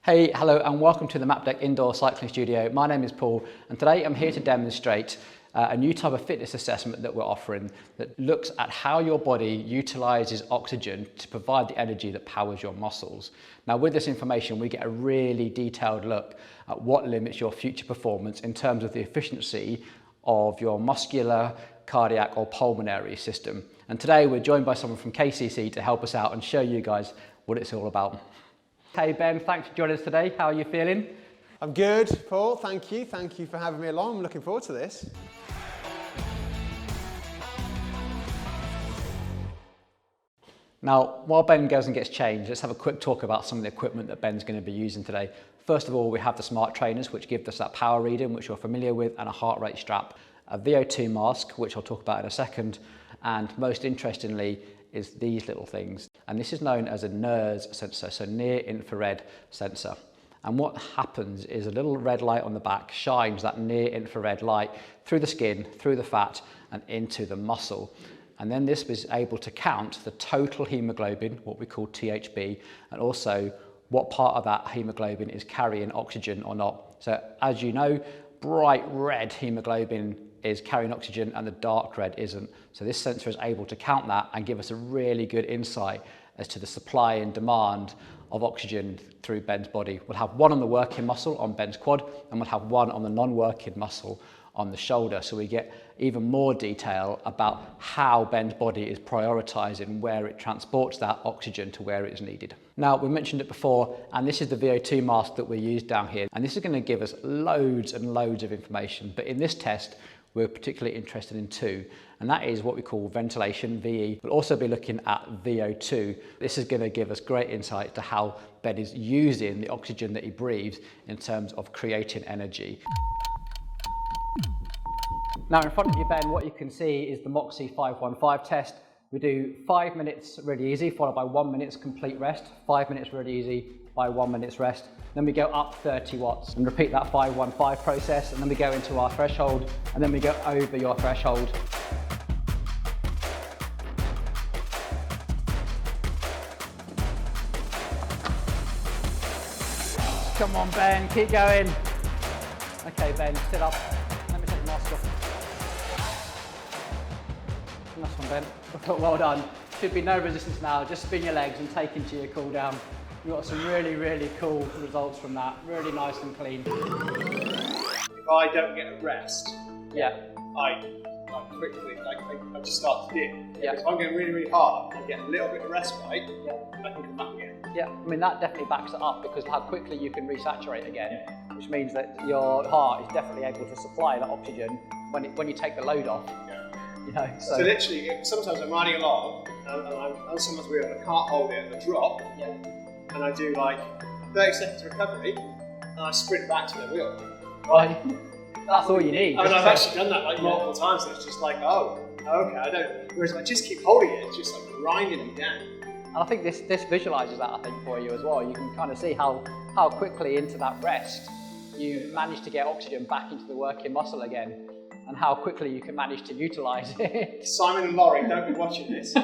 Hey, hello and welcome to the Mapdec Indoor Cycling Studio. My name is Paul and today I'm here to demonstrate a new type of fitness assessment that we're offering that looks at how your body utilises oxygen to provide the energy that powers your muscles. Now with this information we get a really detailed look at what limits your future performance in terms of the efficiency of your muscular, cardiac or pulmonary system. And today we're joined by someone from KCC to help us out and show you guys what it's all about. Hey Ben, thanks for joining us today. How are you feeling? I'm good, Paul. Thank you. Thank you for having me along. I'm looking forward to this. Now, while Ben goes and gets changed, let's have a quick talk about some of the equipment that Ben's going to be using today. First of all, we have the smart trainers, which give us that power reading, which you're familiar with, and a heart rate strap, a VO2 mask, which I'll talk about in a second, and most interestingly, is these little things. And this is known as a NIRS sensor, so near infrared sensor. And what happens is a little red light on the back shines that near infrared light through the skin, through the fat, and into the muscle. And then this is able to count the total hemoglobin, what we call THB, and also what part of that hemoglobin is carrying oxygen or not. So as you know, bright red hemoglobin is carrying oxygen and the dark red isn't. So this sensor is able to count that and give us a really good insight as to the supply and demand of oxygen through Ben's body. We'll have one on the working muscle on Ben's quad and we'll have one on the non-working muscle on the shoulder. So we get even more detail about how Ben's body is prioritizing where it transports that oxygen to where it is needed. Now, we mentioned it before, and this is the VO2 mask that we use down here. And this is going to give us loads and loads of information. But in this test, we're particularly interested in two, and that is what we call ventilation, VE. We'll also be looking at VO2. This is going to give us great insight to how Ben is using the oxygen that he breathes in terms of creating energy. Now in front of you, Ben, what you can see is the Moxie 515 test. We do 5 minutes really easy, followed by 1 minute's complete rest, 5 minutes really easy by 1 minute's rest. Then we go up 30 watts and repeat that 515 process, and then we go into our threshold, and then we go over your threshold. Come on Ben, keep going. Okay Ben, sit up. Let me take the mask off. Nice one Ben, well done. Should be no resistance now, just spin your legs and take into your cool down. We've got some really, really cool results from that. Really nice and clean. If I don't get a rest, yeah, I quickly, I just start to dip. Yeah. If I'm going really, really hard, I get a little bit of respite, yeah, I can come back again. yeah. I mean, that definitely backs it up because of how quickly you can resaturate again, which means that your heart is definitely able to supply that oxygen when you take the load off. Yeah. You know, So literally, sometimes I'm riding along and I'm on someone's wheel and I can't hold it and I drop. Yeah. And I do like 30 seconds recovery and I sprint back to the wheel. Right. That's all you need. I mean, I've actually done that like multiple times and it's just like, oh, okay, I don't. Whereas if I just keep holding it, it's just like grinding me down. And I think this visualises that, I think, for you as well. You can kind of see how quickly into that rest you manage to get oxygen back into the working muscle again, and how quickly you can manage to utilise it. Simon and Laurie, don't be watching this.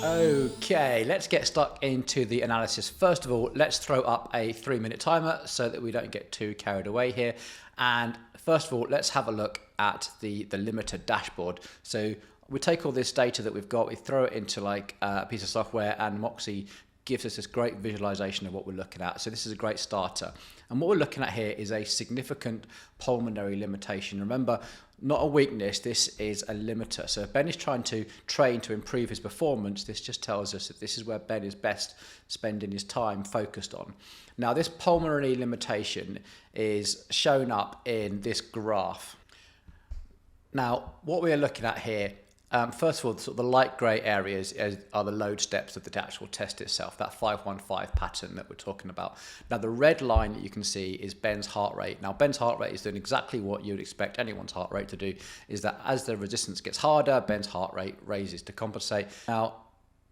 Okay, let's get stuck into the analysis. First of all, let's throw up a 3-minute timer so that we don't get too carried away here. And first of all, let's have a look at the limiter dashboard. So we take all this data that we've got, we throw it into like a piece of software, and Moxie gives us this great visualization of what we're looking at. So this is a great starter. And what we're looking at here is a significant pulmonary limitation. Remember, not a weakness, this is a limiter. So if Ben is trying to train to improve his performance, this just tells us that this is where Ben is best spending his time focused on. Now this pulmonary limitation is shown up in this graph. Now what we are looking at here, first of all, sort of the light grey areas are the load steps of the actual test itself, that 515 pattern that we're talking about. Now the red line that you can see is Ben's heart rate. Now Ben's heart rate is doing exactly what you would expect anyone's heart rate to do, is that as the resistance gets harder, Ben's heart rate raises to compensate. Now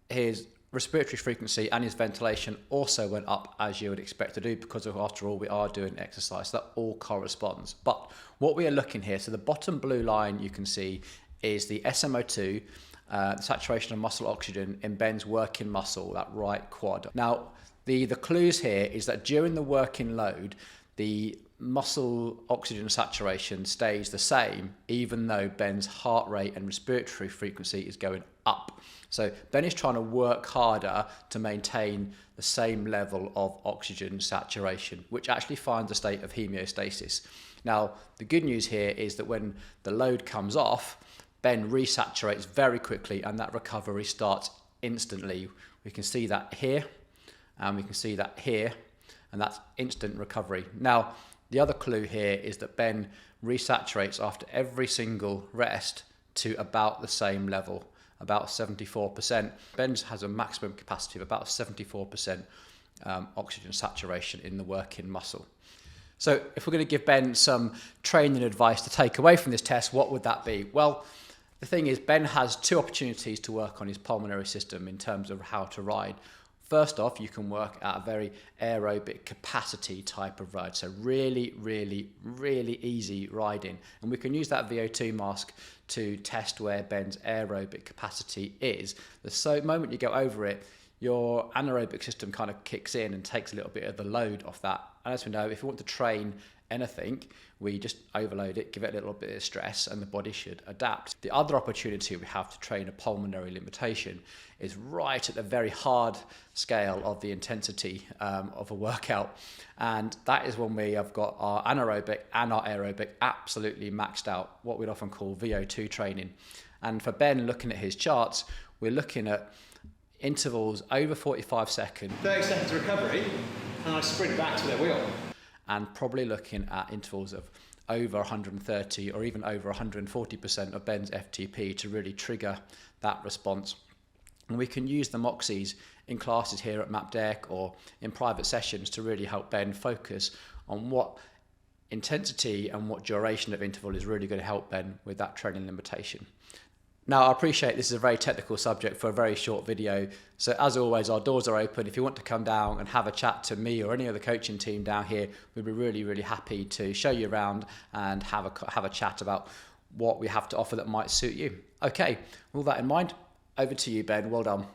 his respiratory frequency and his ventilation also went up as you would expect to do, because of, after all, we are doing exercise, so that all corresponds. But what we are looking here, so the bottom blue line you can see is the SMO2 saturation of muscle oxygen in Ben's working muscle, that right quad. Now, the clues here is that during the working load, the muscle oxygen saturation stays the same, even though Ben's heart rate and respiratory frequency is going up. So Ben is trying to work harder to maintain the same level of oxygen saturation, which actually finds a state of homeostasis. Now, the good news here is that when the load comes off, Ben resaturates very quickly and that recovery starts instantly. We can see that here, and we can see that here, and that's instant recovery. Now, the other clue here is that Ben resaturates after every single rest to about the same level, about 74%. Ben has a maximum capacity of about 74% oxygen saturation in the working muscle. So if we're going to give Ben some training advice to take away from this test, what would that be? Well, the thing is, Ben has two opportunities to work on his pulmonary system in terms of how to ride. First off, you can work at a very aerobic capacity type of ride. So really, really, really easy riding. And we can use that VO2 mask to test where Ben's aerobic capacity is. The moment you go over it, your anaerobic system kind of kicks in and takes a little bit of the load off that. And as we know, if we want to train anything, we just overload it, give it a little bit of stress, and the body should adapt. The other opportunity we have to train a pulmonary limitation is right at the very hard scale of the intensity of a workout. And that is when we have got our anaerobic and our aerobic absolutely maxed out, what we'd often call VO2 training. And for Ben, looking at his charts, we're looking at intervals over 45 seconds. 30 seconds recovery, and I sprint back to their wheel. And probably looking at intervals of over 130 or even over 140% of Ben's FTP to really trigger that response. And we can use the Moxies in classes here at Mapdec or in private sessions to really help Ben focus on what intensity and what duration of interval is really going to help Ben with that training limitation. Now, I appreciate this is a very technical subject for a very short video. So as always, our doors are open. If you want to come down and have a chat to me or any other coaching team down here, we'd be really, really happy to show you around and have a chat about what we have to offer that might suit you. Okay, with all that in mind, over to you, Ben. Well done.